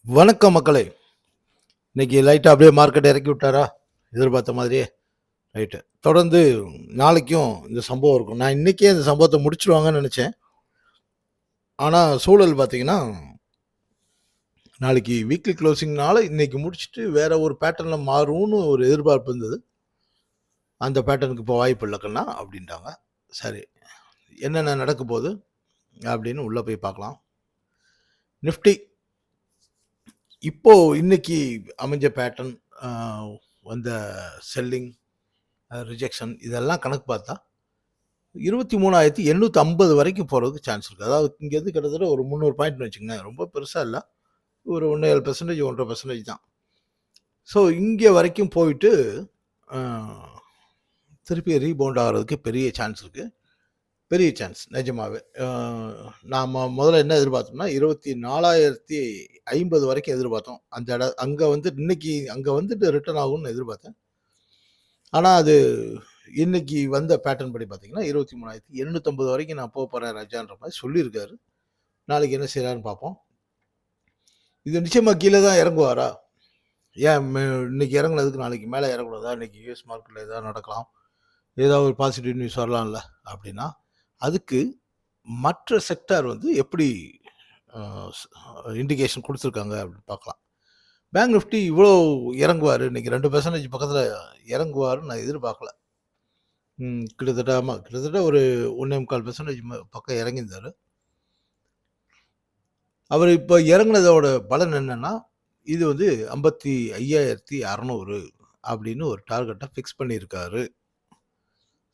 வணக்கம் மக்களே. இன்னைக்கு லைட்டா அப்படியே மார்க்கெட் இறக்கி விட்டாரா? எதிர்பார்த்த மாதிரியே. ரைட்டு. தொடர்ந்து நாளைக்கும் இந்த சம்பவம் இருக்கும். நான் இன்னைக்கே இந்த சம்பவத்த முடிச்சுருவாங்கன்னு நெனச்சேன். ஆனா சூழல் பார்த்தீங்கன்னா, நாளைக்கு வீக்லி குளோசிங்னால இன்னைக்கு முடிச்சுட்டு வேற ஒரு பேட்டர்ன்ல மாறும்னு ஒரு எதிர்பார்ப்பு இருந்தது. அந்த பேட்டர்னுக்கு இப்போ வாய்ப்பு இல்ல கண்ணா அப்படின்ட்டாங்க. சரி. என்னென்ன நடக்க போது? அப்படின்னு உள்ள போய் பார்க்கலாம். நிஃப்டி இப்போ இன்னைக்கு அமைஞ்ச பேட்டர்ன் அ வந்த செல்லிங், ரிஜெக்ஷன் இதெல்லாம் கணக்கு பார்த்தா 23,850 வரைக்கும் போறதுக்கு சான்ஸ் இருக்கு. அதாவது இங்கேருந்து கிட்டத்தட்ட ஒரு 300 பாயிண்ட்னு வச்சுக்கங்களேன். ரொம்ப பெருசா இல்ல. ஒரு 1.7% 1.5% தான். ஸோ இங்க வரைக்கும் போயிட்டு அ திருப்பி ரீபவுண்ட் ஆகுறதுக்கு பெரிய சான்ஸ் இருக்கு. பெரிய சான்ஸ் நிஜமாவே. நாம முதல்ல என்ன எதிர்பார்த்தோம்னா, 24,050 வரைக்கும் எதிர்பார்த்தோம். அங்க வந்து இன்னைக்கு அங்க வந்துட்டு ரிட்டர்ன் ஆகும்னு எதிர்பார்த்தேன். ஆனா அது இன்னைக்கு வந்த பேட்டர்ன் படி பார்த்தீங்கன்னா, 23,850 வரைக்கும் நான் போறேன் ராஜான்ற மாரி சொல்லியிருக்காரு. நாளைக்கு என்ன செய்றாருன்னு பார்ப்போம். இது நிச்சயமா கீழ தான் இறங்குவாரா? ஏன் இன்னைக்கு இறங்குனதுக்கு நாளைக்கு மேல இறங்கக்கூடாதா? இன்னைக்கு யுஎஸ் மார்க்கெட்ல ஏதாவது நடக்கலாம். ஏதாவது ஒரு பாசிட்டிவ் நியூஸ் வரலாம்ல அப்படின்னா, அதுக்கு மற்ற செக்டார் வந்து எப்படி அ ஸ் இண்டிகேஷன் குடுத்துருக்காங்க அப்படின்னு பார்க்கலாம். பேங்க் நிஃப்டி இவ்வளோ இறங்குவாரு, இன்னைக்கு 2% பக்கத்துல இறங்குவாருன்னு நான் எதிர்பார்க்கல. கிட்டத்தட்ட ஆமா. கிட்டத்தட்ட ஒரு 1 1/4% பக்கம் இறங்கியிருந்தாரு. அவரு இப்ப இறங்குனதோட பலன் என்னன்னா, இது வந்து 55,600 அப்படின்னு ஒரு டார்கெட்ட ஃபிக்ஸ் பண்ணியிருக்காரு.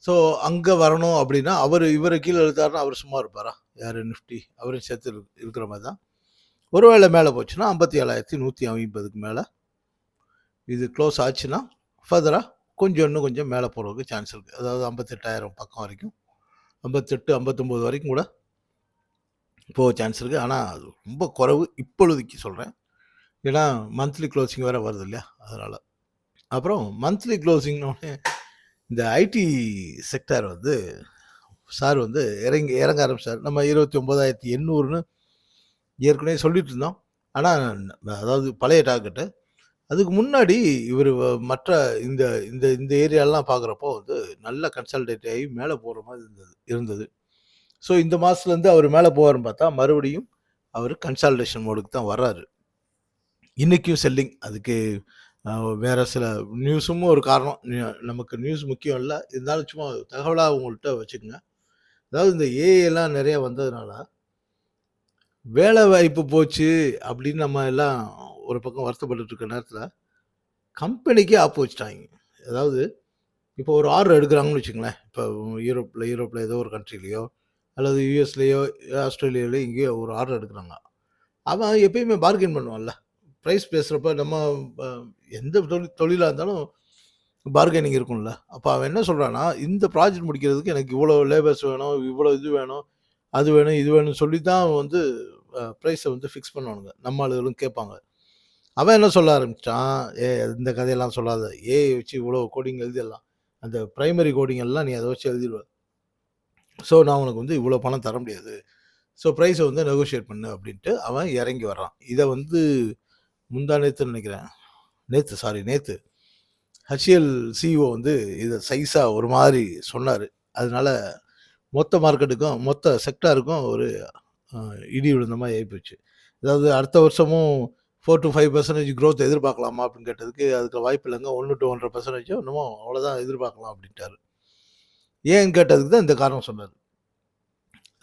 ஸோ அங்க வரணும் அப்படின்னா, இவர கீழ இழுத்தாருன்னா அவரு சும்மா இருப்பாரா? யாரு நிஃப்டி? அவரும் சேர்த்து இருக்கிற மாரி தான். ஒருவேளை மேல போச்சுன்னா 57,150க்கு மேல இது க்ளோஸ் ஆச்சுன்னா, ஃபர்தரா இன்னும் கொஞ்சம் மேல போறதுக்கு சான்ஸ் இருக்கு. அதாவது 58,000 பக்கம் வரைக்கும். 58, 59 வரைக்கும் கூட போக சான்ஸ் இருக்கு. ஆனா, அது ரொம்ப குறைவு. இப்பொழுதைக்கு சொல்றேன். ஏன்னா, மந்த்லி குளோசிங் வேற வருது இல்லையா? அதனால. அப்புறம் மந்த்லி குளோசிங்னோனே இந்த ஐடி செக்டார் வந்து சார் வந்து இறங்க ஆரம்பிச்சாரு. நம்ம 29,800ன்னு ஏற்கனவே சொல்லிட்டு இருந்தோம். ஆனா, அதாவது பழைய டார்கெட்டு. அதுக்கு முன்னாடி இவரு மற்ற இந்த இந்த இந்த ஏரியாலாம் பார்க்குறப்போ வந்து நல்லா கன்சாலிடேட் ஆகி மேல போற மாரி இருந்தது. ஸோ இந்த மாசத்துலேருந்து அவரு மேல போவாருன்னு பார்த்தா, மறுபடியும் அவரு கன்சாலிடேஷன் மோடுக்கு தான் வர்றாரு. இன்னைக்கும் செல்லிங். அதுக்கு அ வேற சில நியூஸும் ஒரு காரணம். நமக்கு நியூஸ் முக்கியம் இல்ல. இருந்தாலும் சும்மா தகவலா உங்கள்ட்ட வச்சுக்கங்க. அதாவது இந்த ஏஐலாம் நெறைய வந்ததுனால, வேலை வாய்ப்பு போச்சு அப்படின்னு நம்ம எல்லாம் ஒரு பக்கம் வருத்தப்பட்டுட்டு இருக்க நேரத்தில, கம்பெனிக்கே ஆப்பு வச்சுட்டாய்ங்க. அதாவது இப்போ ஒரு ஆர்டர் எடுக்குறாங்கன்னு வச்சுக்கங்களேன். இப்போ யூரோப்ல ஏதோ ஒரு கண்ட்ரிலயோ, அல்லது யுஎஸ்லயோ, ஆஸ்திரேலியாலயோ எங்கேயோ ஒரு ஆர்டர் எடுக்குறாங்க. அவன் எப்பயுமே பார்கெயின் பண்ணுவான்ல. பிரைஸ் பேசுறப்ப நம்ம அ எந்த தொழிலா இருந்தாலும் பார்கெனிங் இருக்கும்ல. அப்ப அவன் என்ன சொல்றான்னா, இந்த ப்ராஜெக்ட் முடிக்கிறதுக்கு எனக்கு இவ்வளோ லேபர்ஸ் வேணும், இவ்வளோ இது வேணும், அது வேணும், இது வேணும்னு சொல்லி தான் வந்து பிரைஸ வந்து ஃபிக்ஸ் பண்ணுவானுங்க. நம்ம ஆளுகளும் கேட்பாங்க. அவன் என்ன சொல்ல ஆரம்பிச்சுட்டான், இந்த கதையெல்லாம் சொல்லாத. ஏஐ வச்சு இவ்வளோ கோடிங் எழுதிடலாம். அந்த பிரைமரி கோடிங் எல்லாம் நீ அத வச்சு எழுதிருவ. ஸோ நான் உனக்கு வந்து இவ்வளோ பணம் தர முடியாது. ஸோ பிரைஸ வந்து நெகோஷியேட் பண்ணு அப்டின்ட்டு அவன் இறங்கி வர்றான். இத வந்து முந்தா நேத்துன்னு நெனைக்கிறேன். நேத்து ஹெச்சிஎல் சிஇஓ வந்து இத சைஸா ஒரு மாரி சொன்னாரு. அதனால மொத்த மார்க்கெட்டுக்கும், மொத்த செக்டாருக்கும் ஒரு அ இடி விழுந்த மாரி ஆயிப்போச்சு. அதாவது அடுத்த வருஷமும் 4-5% குரோத் எதிர்பார்க்கலாமா? அப்படின்னு கேட்டதுக்கு, அதுக்கு வாய்ப்பு இல்லங்க. 1 டூ 1.5% என்னமோ அவ்வளோதான் எதிர்பார்க்கலாம் அப்படின்ட்டாரு. ஏன்னு கேட்டதுக்கு தான் இந்த காரணம் சொன்னாரு.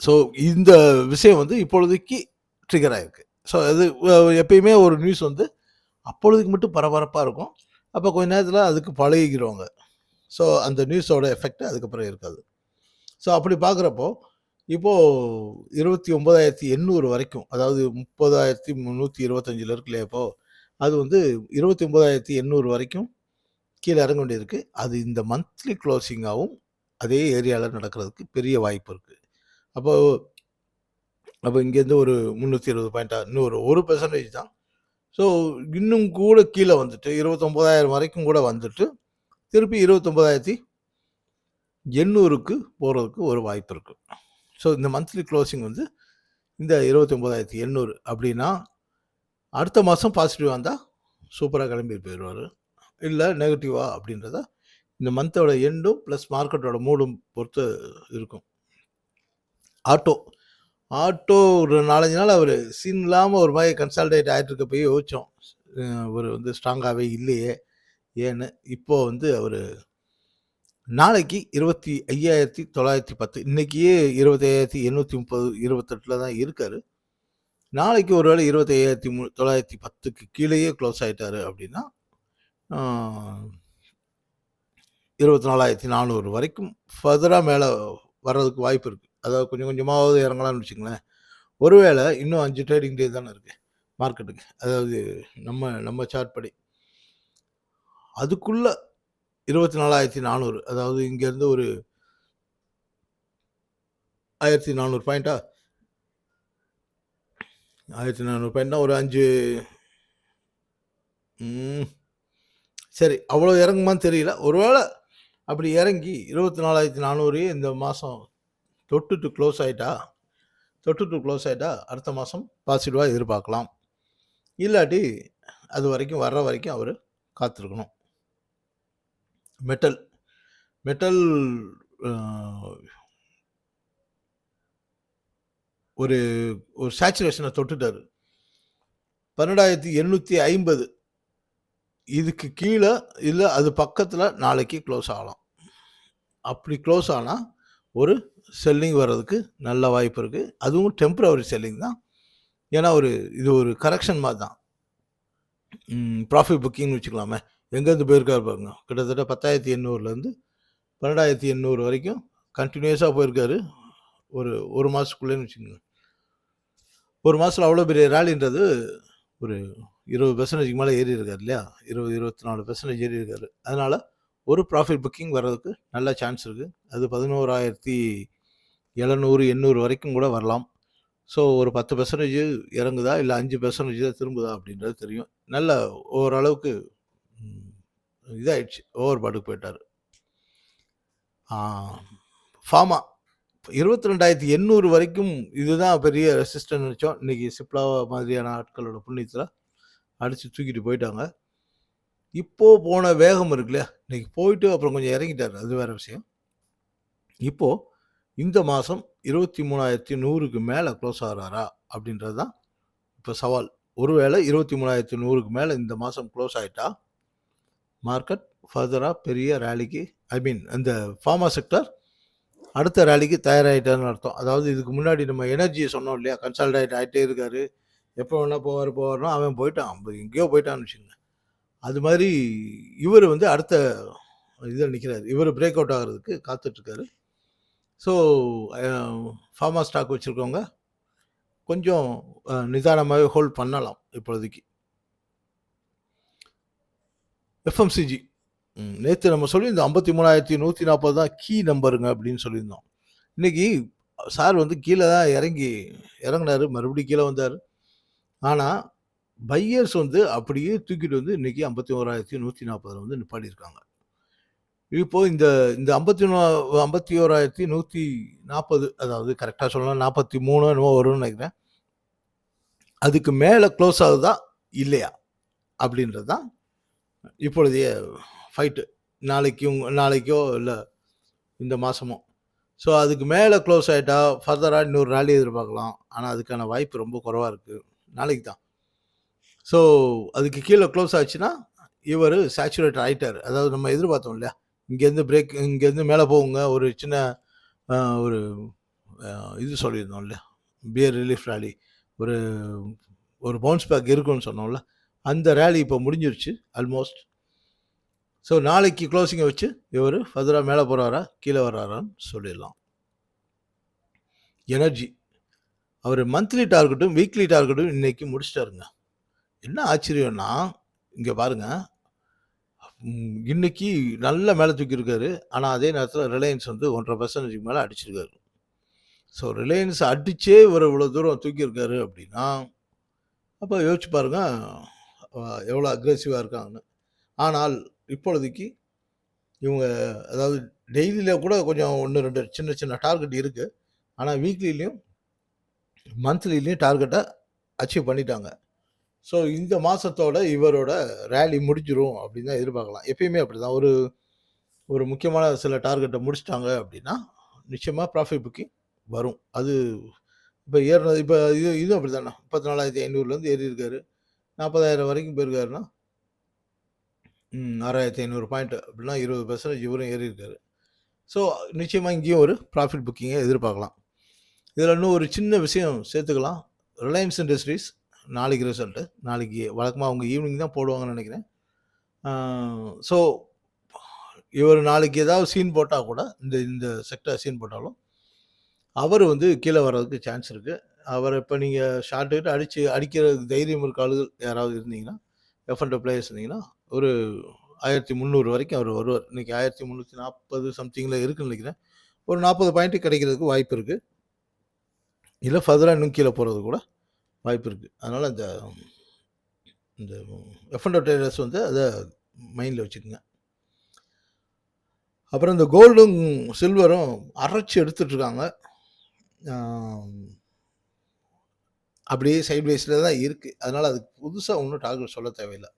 ஸோ இந்த விஷயம் வந்து இப்பொழுதைக்கு ட்ரிகர் ஆயிருக்கு. ஸோ அது எப்பயுமே ஒரு நியூஸ் வந்து அப்பொழுதைக்கு மட்டும் பரபரப்பா இருக்கும். அப்ப கொஞ்ச நேரத்தில அதுக்கு பழகிக்கிருவாங்க. ஸோ அந்த நியூஸோட எஃபெக்ட் அதுக்கப்புறம் இருக்காது. ஸோ அப்படி பார்க்குறப்போ, இப்போ 29,800 வரைக்கும், அதாவது 30,325ல இருக்கு இல்லையா இப்போ, அது வந்து 29,800 வரைக்கும் கீழ இறங்க வேண்டியதிருக்கு. அது இந்த மந்த்லி குளோசிங்காவும் அதே ஏரியால நடக்கிறதுக்கு பெரிய வாய்ப்பு இருக்கு. அப்போ அப்போ இங்கேருந்து ஒரு 320 பாயிண்டா இன்னும் ஒரு 1% தான். ஸோ இன்னும் கூட கீழ வந்துட்டு 29,000 வரைக்கும் கூட வந்துட்டு, திருப்பி 29,800க்கு போறதுக்கு ஒரு வாய்ப்பு இருக்கு. ஸோ இந்த மந்த்லி குளோசிங் வந்து இந்த 29,800 அப்படின்னா, அடுத்த மாதம் பாசிட்டிவ் வந்தால் சூப்பராக கிளம்பி போயிடுவார். இல்லை நெகட்டிவா அப்படின்றத இந்த மந்தோட எண்டும் ப்ளஸ் மார்க்கெட்டோட மூடும் பொறுத்து இருக்கும். ஆட்டோ ஆட்டோ ஒரு 4-5 நாள் அவர் சீன் இல்லாமல் ஒரு மாதிரி கன்சால்டேட் ஆகிட்டு இருக்க போய் யோசித்தோம், அவர் வந்து ஸ்ட்ராங்காகவே இல்லையே ஏன்னு. இப்போது வந்து அவர் நாளைக்கு 25,910, இன்னைக்கே 25,830 28 தான் இருக்கார். நாளைக்கு ஒருவேளை 25,910க்கு கீழேயே க்ளோஸ் ஆகிட்டாரு அப்படின்னா 24,400 வரைக்கும் ஃபர்தராக மேலே வர்றதுக்கு வாய்ப்பு இருக்குது. அதாவது கொஞ்சம் கொஞ்சமாவது இறங்கலாம்னு வச்சுங்களேன். ஒருவேளை இன்னும் 5 ட்ரேடிங் டே தானே இருக்குது மார்க்கெட்டுக்கு, அதாவது நம்ம சார்ட் படி. அதுக்குள்ளே 24,400, அதாவது இங்கேருந்து ஒரு 1,400 பாயிண்டா, 1,400 பாயிண்ட்னா ஒரு 5 சரி அவ்வளோ இறங்குமான்னு தெரியல. ஒருவேளை அப்படி இறங்கி 24,400 இந்த மாதம் தொட்டுட்டு க்ளோஸ் ஆகிட்டா அடுத்த மாதம் பாசிட்டிவாக எதிர்பார்க்கலாம். இல்லாட்டி அது வரைக்கும் வர்ற வரைக்கும் அவர் காத்திருக்கணும். மெட்டல் ஒரு சேச்சுரேஷனை தொட்டுட்டார். 12,850 இதுக்கு கீழே இல்லை அது பக்கத்தில் நாளைக்கு க்ளோஸ் ஆகலாம். அப்படி க்ளோஸ் ஆனால் ஒரு செல்லிங் வர்றதுக்கு நல்ல வாய்ப்பு இருக்குது. அதுவும் டெம்பரவரி செல்லிங் தான். ஏன்னா இது ஒரு கரெக்ஷன் மாதிரி தான். ப்ராஃபிட் புக்கிங்னு வச்சுக்கலாமே. எங்கேருந்து போயிருக்காரு பாருங்க, கிட்டத்தட்ட 10,800லேருந்து 12,800 வரைக்கும் கண்டினியூஸாக போயிருக்காரு ஒரு மாதத்துக்குள்ளேன்னு வச்சுக்கோங்க. ஒரு மாதத்தில் அவ்வளோ பெரிய ரேலின்றது ஒரு 20% மேலே ஏறி இருக்காரு இல்லையா, 24% ஏறி இருக்காரு. அதனால் ஒரு ப்ராஃபிட் புக்கிங் வர்றதுக்கு நல்ல சான்ஸ் இருக்குது. அது 11,700 800 வரைக்கும் கூட வரலாம். ஸோ ஒரு 10% இறங்குதா இல்லை 5% தான் திரும்புதா அப்படின்றது தெரியும். நல்ல ஓரளவுக்கு இதாகிடுச்சு, ஓவர் பாட்டுக்கு போயிட்டார். ஃபார்மா 22,800 வரைக்கும் இதுதான் பெரிய ரெசிஸ்டன்ட் நினச்சோம். இன்றைக்கி சிப்லா மாதிரியான ஆட்களோட புண்ணியத்தில் அடித்து தூக்கிட்டு போயிட்டாங்க. இப்போது போன வேகம் இருக்கு இல்லையா, இன்றைக்கி போயிட்டு அப்புறம் கொஞ்சம் இறங்கிட்டார், அது வேறு விஷயம். இப்போது இந்த மாதம் 23,100க்கு மேலே க்ளோஸ் ஆகிறாரா அப்படின்றது தான் இப்போ சவால். ஒருவேளை 23,100க்கு மேலே இந்த மாதம் க்ளோஸ் ஆகிட்டா மார்க்கெட் ஃபர்தராக பெரிய ரேலிக்கு, அந்த ஃபார்மா செக்டர் அடுத்த ரேலிக்கு தயாராகிட்டார்னு அர்த்தம். அதாவது இதுக்கு முன்னாடி நம்ம எனர்ஜியை சொன்னோம் இல்லையா, கன்சால்டேட் ஆகிட்டே இருக்காரு, எப்போ வேணால் போவார்னா அவன் போயிட்டான், எங்கேயோ போயிட்டான்னு வச்சுங்க. அது மாதிரி இவர் வந்து அடுத்த இதில் நிற்கிறார். இவர் பிரேக் அவுட் ஆகிறதுக்கு காத்துட்ருக்காரு. ஸோ ஃபார்மா ஸ்டாக் வச்சுருக்கவங்க கொஞ்சம் நிதானமாகவே ஹோல்ட் பண்ணலாம் இப்பொழுதைக்கு. எஃப்எம்சிஜி நேற்று நம்ம சொல்லியிருந்தோம் 53,140 தான் கீ நம்பருங்க அப்படின்னு சொல்லியிருந்தோம். இன்றைக்கி சார் வந்து கீழே தான் இறங்கினார், மறுபடியும் கீழே வந்தார். ஆனால் பையர்ஸ் வந்து அப்படியே தூக்கிட்டு வந்து இன்றைக்கி 51,140 வந்து நிப்பாடியிருக்காங்க. இப்போது இந்த 51,140, அதாவது கரெக்டாக சொல்லலாம் 43 என்னவோ வரும்னு நினைக்கிறேன். அதுக்கு மேலே க்ளோஸ் ஆகுதா இல்லையா அப்படின்றது தான் இப்பொழுதைய ஃபைட்டு. நாளைக்கோ இல்லை இந்த மாதமோ. ஸோ அதுக்கு மேலே க்ளோஸ் ஆகிட்டா ஃபர்தராக இன்னொரு ரேலி எதிர்பார்க்கலாம். ஆனால் அதுக்கான வாய்ப்பு ரொம்ப குறைவாக இருக்குது, நாளைக்கு தான். ஸோ அதுக்கு கீழே க்ளோஸ் ஆச்சுன்னா இவர் சேச்சுரேட் ஆகிட்டார். அதாவது நம்ம எதிர்பார்த்தோம் இல்லையா, இங்கேருந்து மேலே போகுங்க, ஒரு சின்ன ஒரு இது சொல்லியிருந்தோம் இல்லையா, பியர் ரிலீஃப் ரேலி, ஒரு பவுன்ஸ் பேக் இருக்குன்னு சொன்னோம்ல, அந்த ரேலி இப்போ முடிஞ்சிருச்சு ஆல்மோஸ்ட். ஸோ நாளைக்கு க்ளோசிங்கை வச்சு இவர் ஃபர்தராக மேலே போகிறாரா கீழே வர்றாரான்னு சொல்லிடலாம். எனர்ஜி அவர் மந்த்லி டார்கெட்டும் வீக்லி டார்கெட்டும் இன்றைக்கி முடிச்சிட்டாருங்க. என்ன ஆச்சரியம்னா, இங்கே பாருங்கள், இன்றைக்கி நல்ல மேலே தூக்கியிருக்காரு. ஆனால் அதே நேரத்தில் ரிலையன்ஸ் வந்து 1.5% மேலே அடிச்சிருக்காரு. ஸோ ரிலையன்ஸ் அடித்தே இவ்வளோ தூரம் தூக்கியிருக்காரு அப்படின்னா அப்போ யோசிச்சு பாருங்கள் எவ்வளோ அக்ரெசிவாக இருக்காங்கன்னு. ஆனால் இப்பொழுதைக்கு இவங்க, அதாவது டெய்லியில் கூட கொஞ்சம் 1-2 சின்ன சின்ன டார்கெட் இருக்குது. ஆனால் வீக்லிலையும் மந்த்லிலையும் டார்கெட்டை அச்சீவ் பண்ணிட்டாங்க. ஸோ இந்த மாசத்தோட இவரோட ரேலி முடிஞ்சிரும் அப்படின்னு தான் எதிர்பார்க்கலாம். எப்பயுமே அப்படிதான். ஒரு ஒரு முக்கியமான சில டார்கெட்ட முடிச்சுட்டாங்க அப்படின்னா, நிச்சயமா ப்ராஃபிட் புக்கிங் வரும். அது இப்ப ஏறுனது இப்ப இதுவும் அப்படித்தானே. 34,500லேருந்து ஏறியிருக்காரு. 40,000 வரைக்கும் போயிருக்காருன்னா, 6,500 பாயிண்ட் அப்படின்னா 20% இவரும் ஏறியிருக்காரு. ஸோ நிச்சயமா இங்கேயும் ஒரு ப்ராஃபிட் புக்கிங்கை எதிர்பார்க்கலாம். இதில் இன்னும் ஒரு சின்ன விஷயம் சேர்த்துக்கலாம். ரிலையன்ஸ் இண்டஸ்ட்ரீஸ் நாளைக்கு ரிசல்ட்டு. நாளைக்கு வழக்கமாக அவங்க ஈவினிங் தான் போடுவாங்கன்னு நினைக்கிறேன். ஸோ இவர் நாளைக்கு ஏதாவது சீன் போட்டால் கூட இந்த இந்த செக்டர் சீன் போட்டாலும் அவர் வந்து கீழே வர்றதுக்கு சான்ஸ் இருக்குது. அவரை இப்போ நீங்கள் ஷார்ட் அடிக்கிற தைரியம் இருக்க ஆளுகள் யாராவது இருந்தீங்கன்னா, F&O பிளேயர்ஸ் இருந்தீங்கன்னா, ஒரு 1300 வரைக்கும் அவர் வருவார். இன்றைக்கி 1340 சம்திங்கில் இருக்குன்னு நினைக்கிறேன். ஒரு 40 பாயிண்ட்டு கிடைக்கிறதுக்கு வாய்ப்பு இருக்குது. இல்லை ஃபர்தராக இன்னும் கீழே போகிறது கூட வாய்ப்பு இருக்குது. அதனால் இந்த இந்த F&O ட்ரேடர்ஸ் வந்து அதை மைண்டில் வச்சுக்கோங்க. அப்புறம் இந்த கோல்டும் சில்வரும் அரைச்சி எடுத்துட்ருக்காங்க. அப்படியே சைட்வேஸில் தான் இருக்குது. அதனால் அதுக்கு புதுசாக ஒன்றும் டார்கெட் சொல்ல தேவையில்லை.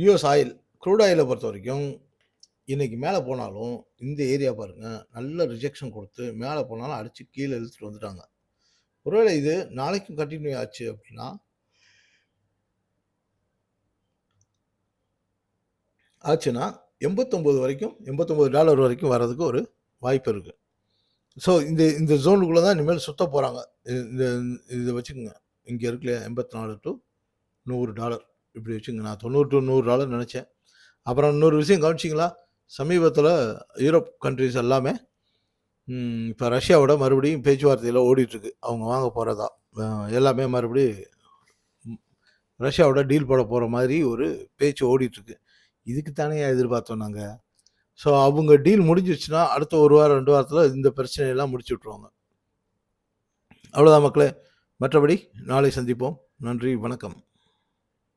யூஎஸ் ஆயில், க்ரூட் ஆயிலை பொறுத்த வரைக்கும் இன்றைக்கி மேலே போனாலும் இந்த ஏரியா பாருங்கள், நல்ல ரிஜெக்ஷன் கொடுத்து மேலே போனாலும் அடித்து கீழே இழுத்துட்டு வந்துட்டாங்க. ஒருவேளை இது நாளைக்கும் கண்டினியூ ஆச்சு அப்படின்னா ஆச்சுன்னா $89 வரைக்கும் $89 வரைக்கும் வர்றதுக்கு ஒரு வாய்ப்பு இருக்குது. ஸோ இந்த இந்த ஜோனுக்குள்ளே தான் இனிமேல் சுத்த போகிறாங்க. இந்த இதை வச்சுக்கோங்க. இங்கே இருக்குல்லையா $84 to $100 இப்படி வச்சுங்க. நான் $90 to $100 நினச்சேன். அப்புறம் இன்னொரு விஷயம் கவனிச்சிங்களா? சமீபத்தில் யூரோப் கண்ட்ரிஸ் எல்லாமே இப்போ ரஷ்யாவோட மறுபடியும் பேச்சுவார்த்தையில் ஓடிட்டுருக்கு. அவங்க வாங்க போகிறதா எல்லாமே மறுபடியும் ரஷ்யாவோட டீல் போட போகிற மாதிரி ஒரு பேச்சு ஓடிட்டுருக்கு. இதுக்கு தானே எதிர்பார்த்தோம் நாங்கள். ஸோ அவங்க டீல் முடிஞ்சிருச்சுன்னா அடுத்த 1 வாரம் 2 வாரத்தில் இந்த பிரச்சனையெல்லாம் முடிச்சு விட்ருவாங்க. அவ்வளோதான் மக்களே. மற்றபடி நாளை சந்திப்போம். நன்றி, வணக்கம்.